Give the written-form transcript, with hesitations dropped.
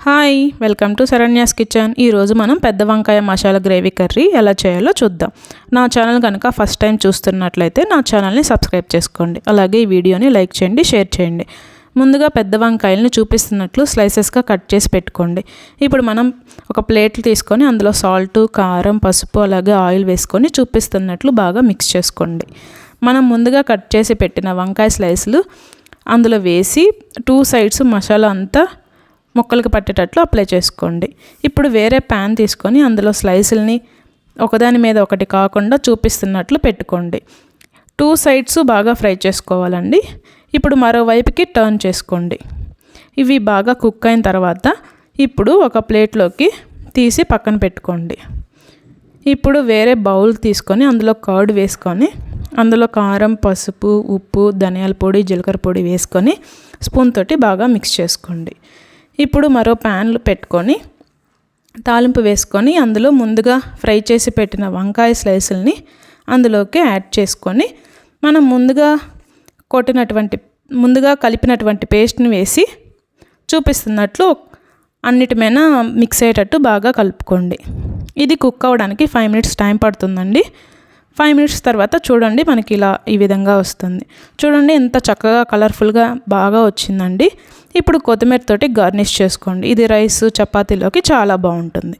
Hi welcome to Saranya's kitchen. ఈరోజు మనం పెద్ద వంకాయ మసాలా గ్రేవీ కర్రీ ఎలా చేయాలో చూద్దాం. నా ఛానల్ కనుక ఫస్ట్ టైం చూస్తున్నట్లయితే నా ఛానల్ని సబ్స్క్రైబ్ చేసుకోండి. అలాగే ఈ వీడియోని లైక్ చేయండి, షేర్ చేయండి. ముందుగా పెద్ద వంకాయలను చూపిస్తున్నట్లు స్లైసెస్గా కట్ చేసి పెట్టుకోండి. ఇప్పుడు మనం ఒక ప్లేట్ తీసుకొని అందులో సాల్ట్, కారం, పసుపు అలాగే ఆయిల్ వేసుకొని చూపిస్తున్నట్లు బాగా మిక్స్ చేసుకోండి. మనం ముందుగా కట్ చేసి పెట్టిన వంకాయ స్లైస్లు అందులో వేసి 2 సైడ్స్ మసాలా అంతా ముక్కలకు పట్టేటట్లు అప్లై చేసుకోండి. ఇప్పుడు వేరే ప్యాన్ తీసుకొని అందులో స్లైసుల్ని ఒకదాని మీద ఒకటి కాకుండా చూపిస్తున్నట్లు పెట్టుకోండి. 2 సైడ్స్ బాగా ఫ్రై చేసుకోవాలండి. ఇప్పుడు మరోవైపుకి టర్న్ చేసుకోండి. ఇవి బాగా కుక్ అయిన తర్వాత ఇప్పుడు ఒక ప్లేట్లోకి తీసి పక్కన పెట్టుకోండి. ఇప్పుడు వేరే బౌల్ తీసుకొని అందులో కర్డ్ వేసుకొని అందులో కారం, పసుపు, ఉప్పు, ధనియాల పొడి, జీలకర్ర పొడి వేసుకొని స్పూన్ తోటి బాగా మిక్స్ చేసుకోండి. ఇప్పుడు మరో ప్యాన్లు పెట్టుకొని తాలింపు వేసుకొని అందులో ముందుగా ఫ్రై చేసి పెట్టిన వంకాయ స్లైసుల్ని అందులోకి యాడ్ చేసుకొని మనం ముందుగా కలిపినటువంటి పేస్ట్ని వేసి చూపిస్తున్నట్లు అన్నిటి మీద మిక్స్ అయ్యేటట్టు బాగా కలుపుకోండి. ఇది కుక్ అవ్వడానికి 5 మినిట్స్ టైం పడుతుందండి. 5 మినిట్స్ తర్వాత చూడండి మనకి ఈ విధంగా వస్తుంది. చూడండి ఎంత చక్కగా కలర్ఫుల్గా బాగా వచ్చిందండి. ఇప్పుడు కొత్తిమీర తోటి గార్నిష్ చేసుకోండి. ఇది రైస్, చపాతీలోకి చాలా బాగుంటుంది.